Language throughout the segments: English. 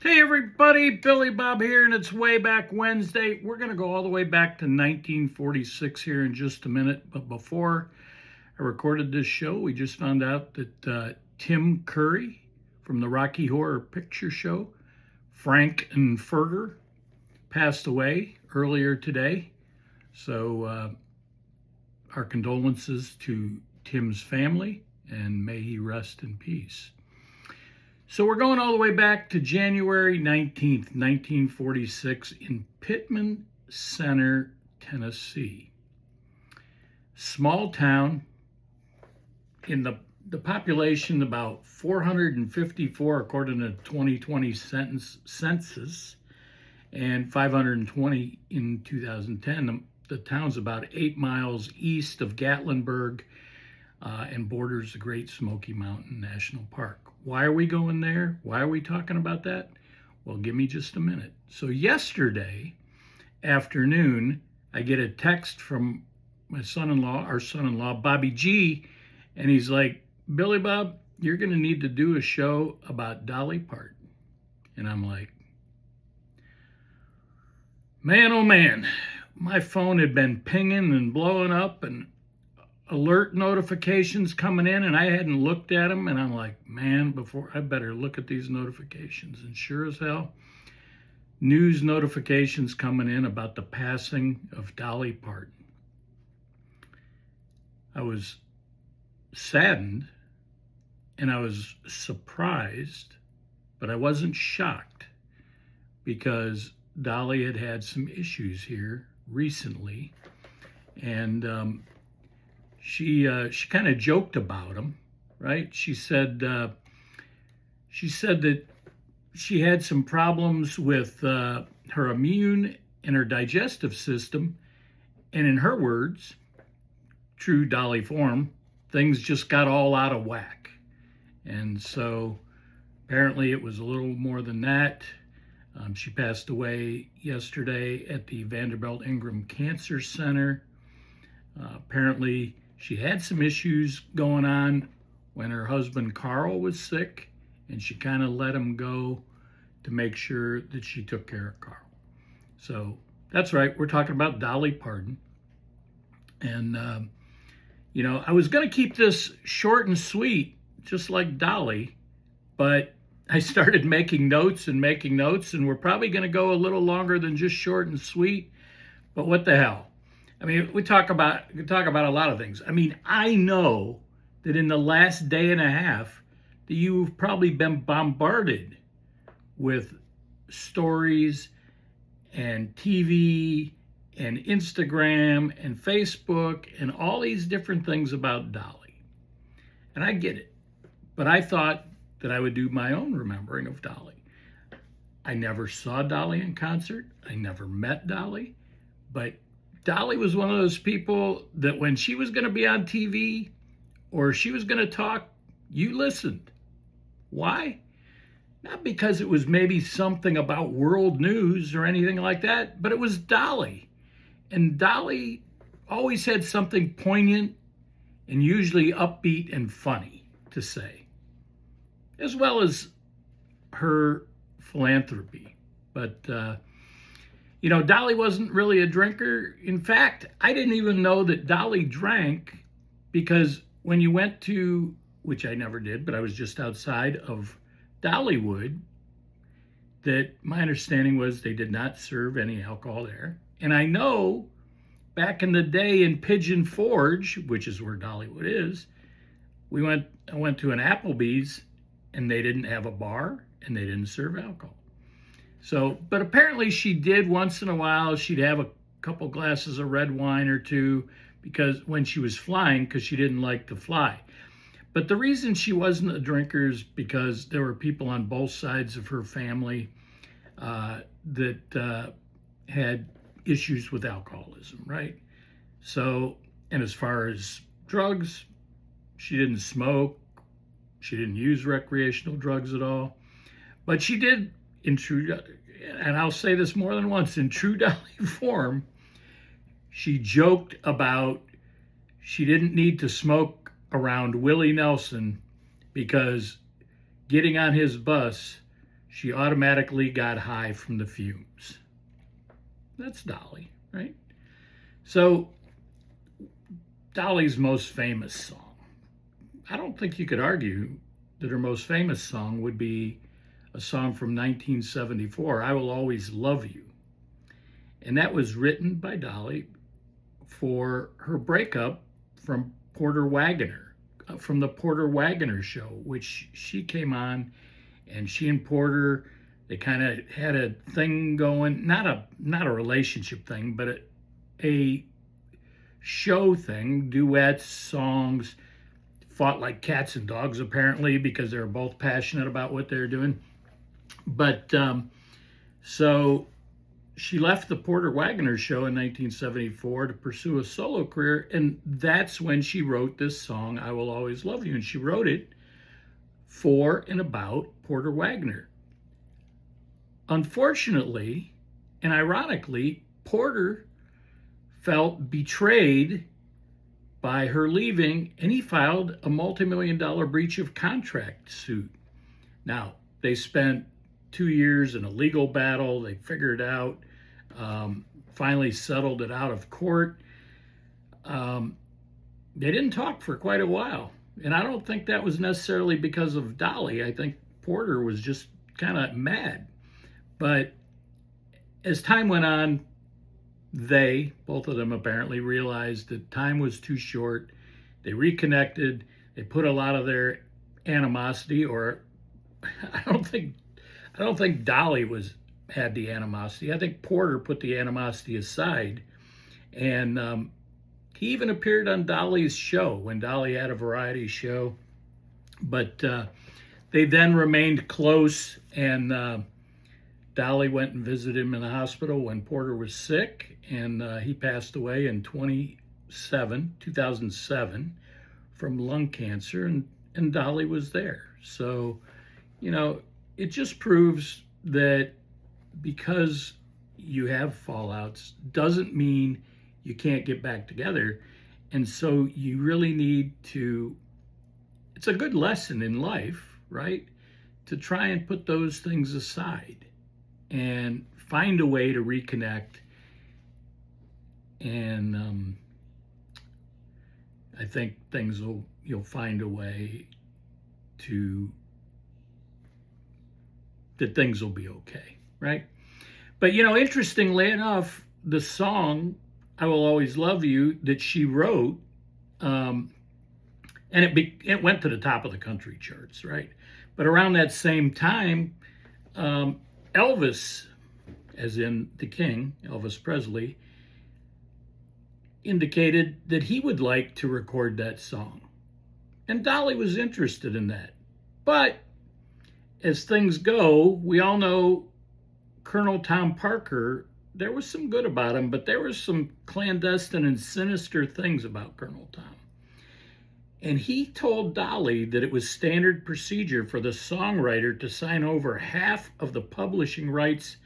Hey everybody, Billy Bob here, and it's Way Back Wednesday. We're going to go all the way back to 1946 here in just a minute. But before I recorded this show, we just found out that Tim Curry from the Rocky Horror Picture Show, Frank and Ferger, passed away earlier today. So our condolences to Tim's family, and may he rest in peace. So we're going all the way back to January 19th, 1946 in Pittman Center, Tennessee. Small town, in the population about 454 according to 2020 census, and 520 in 2010. The town's about 8 miles east of Gatlinburg and borders the Great Smoky Mountain National Park. Why are we going there? Why are we talking about that? Well, give me just a minute. So yesterday afternoon, I get a text from my our son-in-law, Bobby G, and he's like, Billy Bob, you're going to need to do a show about Dolly Parton. And I'm like, man, oh man, my phone had been pinging and blowing up and alert notifications coming in, and I hadn't looked at them, and I'm like, man, before I better look at these notifications. And sure as hell, news notifications coming in about the passing of Dolly Parton. I was saddened and I was surprised, but I wasn't shocked, because Dolly had had some issues here recently, and she kind of joked about them, right? She said that she had some problems with her immune and her digestive system, and in her words, true Dolly form, things just got all out of whack. And so apparently it was a little more than that. She passed away yesterday at the Vanderbilt Ingram Cancer Center. Apparently she had some issues going on when her husband Carl was sick, and she kind of let him go to make sure that she took care of Carl. So that's right, we're talking about Dolly Parton. And, I was going to keep this short and sweet, just like Dolly, but I started making notes, and we're probably going to go a little longer than just short and sweet, but what the hell? I mean, we talk about a lot of things. I mean, I know that in the last day and a half that you've probably been bombarded with stories and TV and Instagram and Facebook and all these different things about Dolly. And I get it. But I thought that I would do my own remembering of Dolly. I never saw Dolly in concert. I never met Dolly. But Dolly was one of those people that when she was going to be on TV or she was going to talk, you listened. Why? Not because it was maybe something about world news or anything like that, but it was Dolly. And Dolly always had something poignant and usually upbeat and funny to say, as well as her philanthropy. But Dolly wasn't really a drinker. In fact, I didn't even know that Dolly drank, because when you went to, which I never did, but I was just outside of Dollywood, that my understanding was they did not serve any alcohol there. And I know back in the day in Pigeon Forge, which is where Dollywood is, I went to an Applebee's, and they didn't have a bar and they didn't serve alcohol. So, but apparently she did once in a while. She'd have a couple glasses of red wine or two, because when she was flying, because she didn't like to fly. But the reason she wasn't a drinker is because there were people on both sides of her family that had issues with alcoholism, right? So, and as far as drugs, she didn't smoke. She didn't use recreational drugs at all. But she did, in true, and I'll say this more than once, in true Dolly form, she joked about she didn't need to smoke around Willie Nelson, because getting on his bus, she automatically got high from the fumes. That's Dolly, right? So, Dolly's most famous song. I don't think you could argue that her most famous song would be a song from 1974, I Will Always Love You. And that was written by Dolly for her breakup from Porter Wagoner, from the Porter Wagoner show, which she came on, and she and Porter, they kind of had a thing going, not a relationship thing, but a show thing, duets, songs, fought like cats and dogs apparently because they were both passionate about what they were doing. But so she left the Porter Wagoner show in 1974 to pursue a solo career, and that's when she wrote this song, I Will Always Love You. And she wrote it for and about Porter Wagoner. Unfortunately, and ironically, Porter felt betrayed by her leaving, and he filed a multi-million-dollar breach of contract suit. Now, they spent 2 years in a legal battle. They figured it out, finally settled it out of court. They didn't talk for quite a while. And I don't think that was necessarily because of Dolly. I think Porter was just kind of mad. But as time went on, both of them apparently realized that time was too short. They reconnected. They put a lot of their animosity, or I don't think Dolly had the animosity. I think Porter put the animosity aside, and he even appeared on Dolly's show when Dolly had a variety show. But they then remained close, and Dolly went and visited him in the hospital when Porter was sick, and he passed away in 2007 from lung cancer, and Dolly was there. So, it just proves that because you have fallouts doesn't mean you can't get back together. And so you really need to, it's a good lesson in life, right? To try and put those things aside and find a way to reconnect. And I think you'll find a way that things will be okay, right? But interestingly enough, the song "I Will Always Love You" that she wrote, and it went to the top of the country charts, right? But around that same time, Elvis, as in the King, Elvis Presley, indicated that he would like to record that song, and Dolly was interested in that. But as things go, we all know Colonel Tom Parker, there was some good about him, but there was some clandestine and sinister things about Colonel Tom. And he told Dolly that it was standard procedure for the songwriter to sign over half of the publishing rights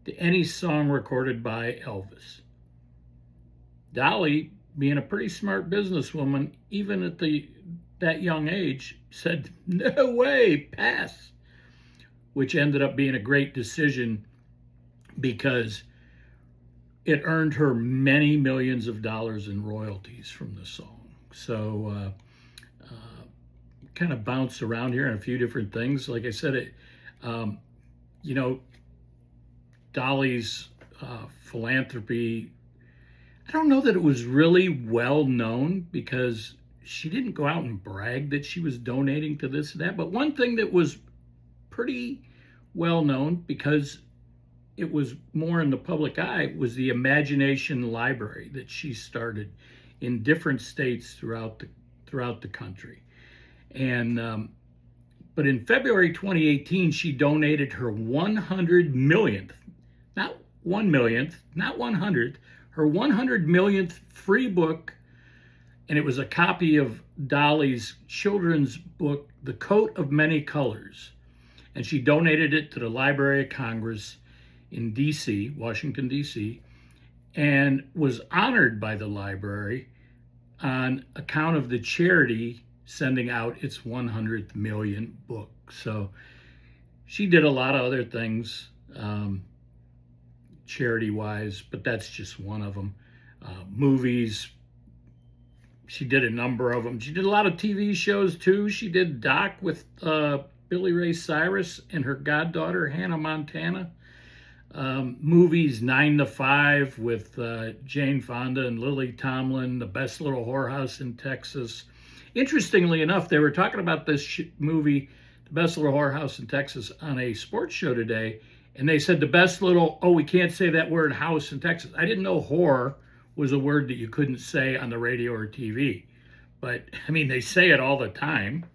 to any song recorded by Elvis. Dolly, being a pretty smart businesswoman, even at that young age, said, "No way, pass," which ended up being a great decision because it earned her many millions of dollars in royalties from the song. So kind of bounced around here on a few different things. Like I said, Dolly's philanthropy, I don't know that it was really well known because she didn't go out and brag that she was donating to this and that. But one thing that was pretty well known, because it was more in the public eye, was the Imagination Library that she started in different states throughout the country. And but in February 2018, she donated her 100 millionth, not 1 millionth, not 100th, her 100 millionth free book. And it was a copy of Dolly's children's book, The Coat of Many Colors. And she donated it to the Library of Congress in D.C., Washington, D.C., and was honored by the library on account of the charity sending out its 100th million book. So She did a lot of other things, charity-wise, but that's just one of them. Movies, she did a number of them. She did a lot of TV shows too. She did Doc with Billy Ray Cyrus and her goddaughter Hannah Montana. Movies 9 to 5 with Jane Fonda and Lily Tomlin, The Best Little Whorehouse in Texas. Interestingly enough, they were talking about this movie, The Best Little Whorehouse in Texas, on a sports show today, and they said the best little, we can't say that word, house in Texas. I didn't know whore was a word that you couldn't say on the radio or TV. But, I mean, they say it all the time.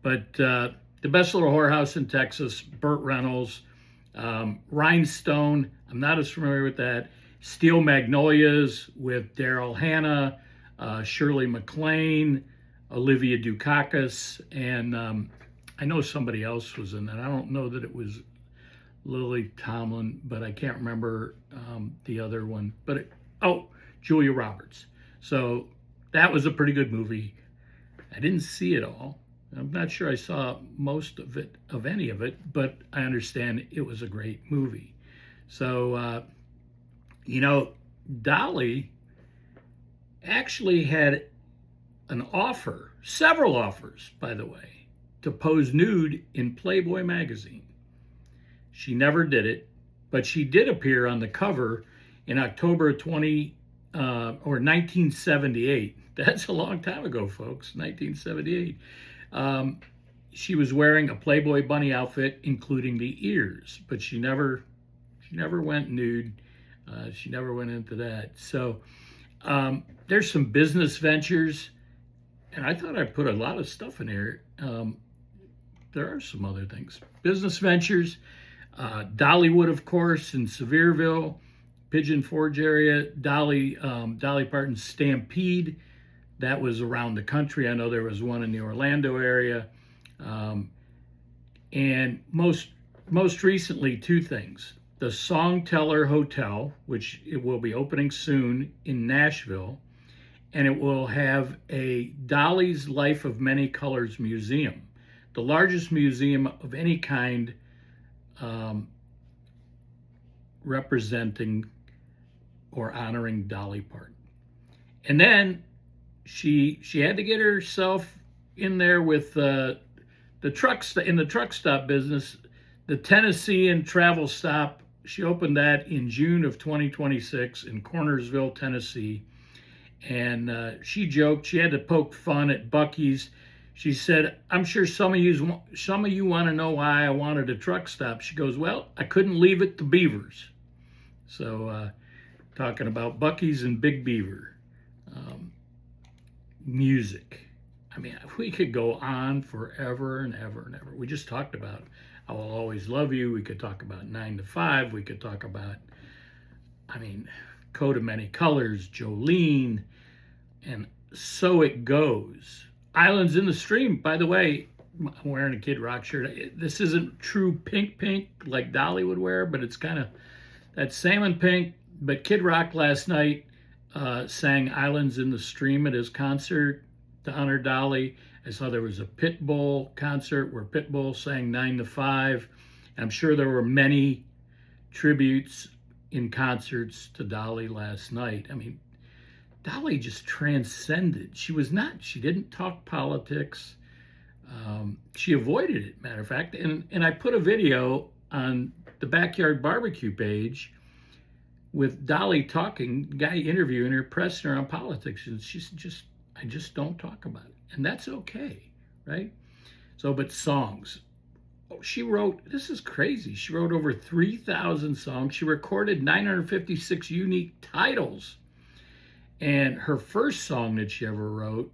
But The Best Little Whorehouse in Texas, Burt Reynolds, Rhinestone, I'm not as familiar with that. Steel Magnolias with Daryl Hannah, Shirley MacLaine, Olivia Dukakis, and I know somebody else was in that. I don't know that it was Lily Tomlin, but I can't remember the other one. But Julia Roberts. So that was a pretty good movie. I didn't see it all. I'm not sure I saw most of it, of any of it, but I understand it was a great movie. So, Dolly actually had an offer, several offers, by the way, to pose nude in Playboy magazine. She never did it, but she did appear on the cover in October 1978. That's a long time ago, folks, 1978. She was wearing a Playboy bunny outfit, including the ears, but she never went nude. She never went into that. So there's some business ventures, and I thought I put a lot of stuff in here. There are some other things. Business ventures, Dollywood, of course, in Sevierville, Pigeon Forge area. Dolly Parton's Stampede. That was around the country. I know there was one in the Orlando area. And most recently, two things. The Songteller Hotel, which it will be opening soon in Nashville, and it will have a Dolly's Life of Many Colors museum, the largest museum of any kind representing or honoring Dolly Parton. And then she had to get herself in there with the truck stop business, the Tennessean Travel Stop. She opened that in June of 2026 in Cornersville, Tennessee. And she joked she had to poke fun at Buc-ee's. She said, "I'm sure some of you want to know why I wanted a truck stop." She goes, "Well, I couldn't leave it to Beavers." So talking about Buc-ee's and Big Beaver. Music. I mean, we could go on forever and ever and ever. We just talked about I Will Always Love You. We could talk about 9 to 5. We could talk about, Coat of Many Colors, Jolene, and So It Goes. Islands in the Stream, by the way, I'm wearing a Kid Rock shirt. This isn't true pink like Dolly would wear, but it's kind of that salmon pink. But Kid Rock last night sang Islands in the Stream at his concert to honor Dolly. I saw there was a Pitbull concert where Pitbull sang 9 to 5. I'm sure there were many tributes in concerts to Dolly last night. I mean, Dolly just transcended. She didn't talk politics. She avoided it, matter of fact. And I put a video on the Backyard Barbecue page with Dolly talking, guy interviewing her, pressing her on politics. And she's just, I just don't talk about it. And that's okay, right? So, but songs. She wrote, this is crazy. She wrote over 3,000 songs. She recorded 956 unique titles. And her first song that she ever wrote,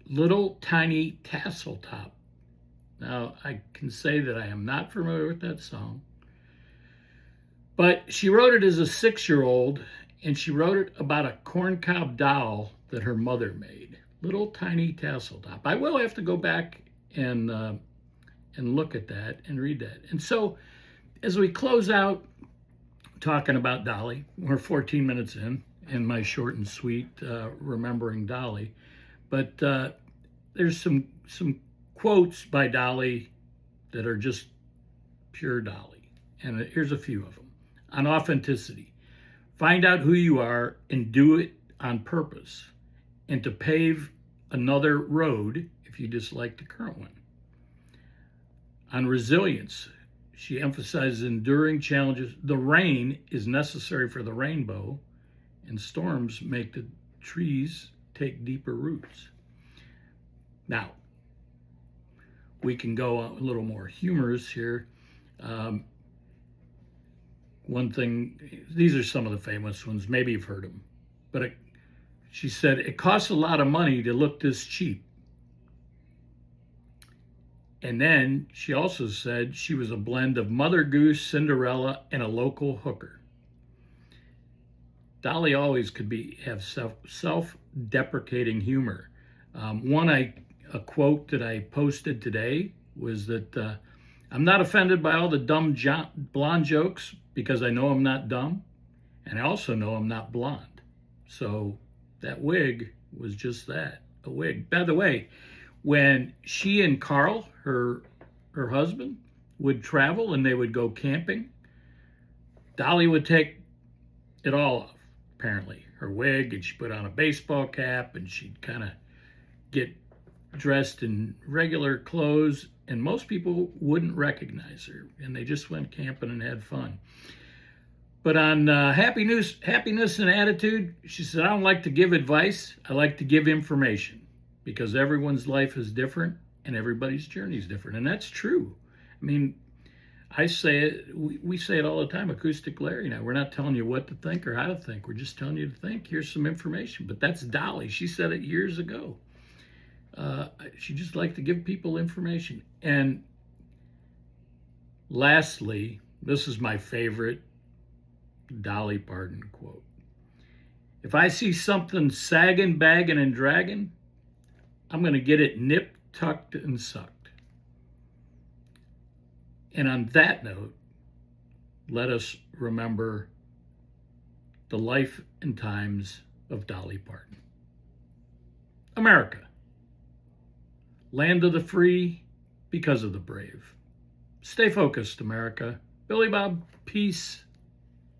Little Tiny Tassel Top. Now, I can say that I am not familiar with that song. But she wrote it as a 6-year-old, and she wrote it about a corncob doll that her mother made. Little Tiny Tassel Top. I will have to go back and look at that and read that. And so, as we close out talking about Dolly, we're 14 minutes in my short and sweet remembering Dolly, but there's some quotes by Dolly that are just pure Dolly. And here's a few of them. On authenticity. Find out who you are and do it on purpose, and to pave another road if you dislike the current one. On resilience, she emphasizes enduring challenges. The rain is necessary for the rainbow, and storms make the trees take deeper roots. Now, we can go a little more humorous here. One thing, these are some of the famous ones, maybe you've heard them, but she said, it costs a lot of money to look this cheap. And then she also said she was a blend of Mother Goose, Cinderella, and a local hooker. Dolly always could have self-deprecating humor. A quote that I posted today was that I'm not offended by all the dumb blonde jokes because I know I'm not dumb, and I also know I'm not blonde. So that wig was just that, a wig. By the way, when she and Carl, her husband, would travel and they would go camping, Dolly would take it all off, apparently. Her wig, and she put on a baseball cap, and she'd kind of get dressed in regular clothes, and most people wouldn't recognize her, and they just went camping and had fun. But on happiness and attitude, she said, I don't like to give advice, I like to give information, because everyone's life is different and everybody's journey is different. And that's true. I mean, I say it, we say it all the time, Acoustic Larry and I. We're not telling you what to think or how to think. We're just telling you to think. Here's some information. But that's Dolly. She said it years ago. She just liked to give people information. And lastly, this is my favorite Dolly Parton quote. If I see something sagging, bagging, and dragging, I'm going to get it nipped, tucked, and sucked. And on that note, let us remember the life and times of Dolly Parton. America, land of the free because of the brave. Stay focused, America. Billy Bob, peace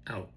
out.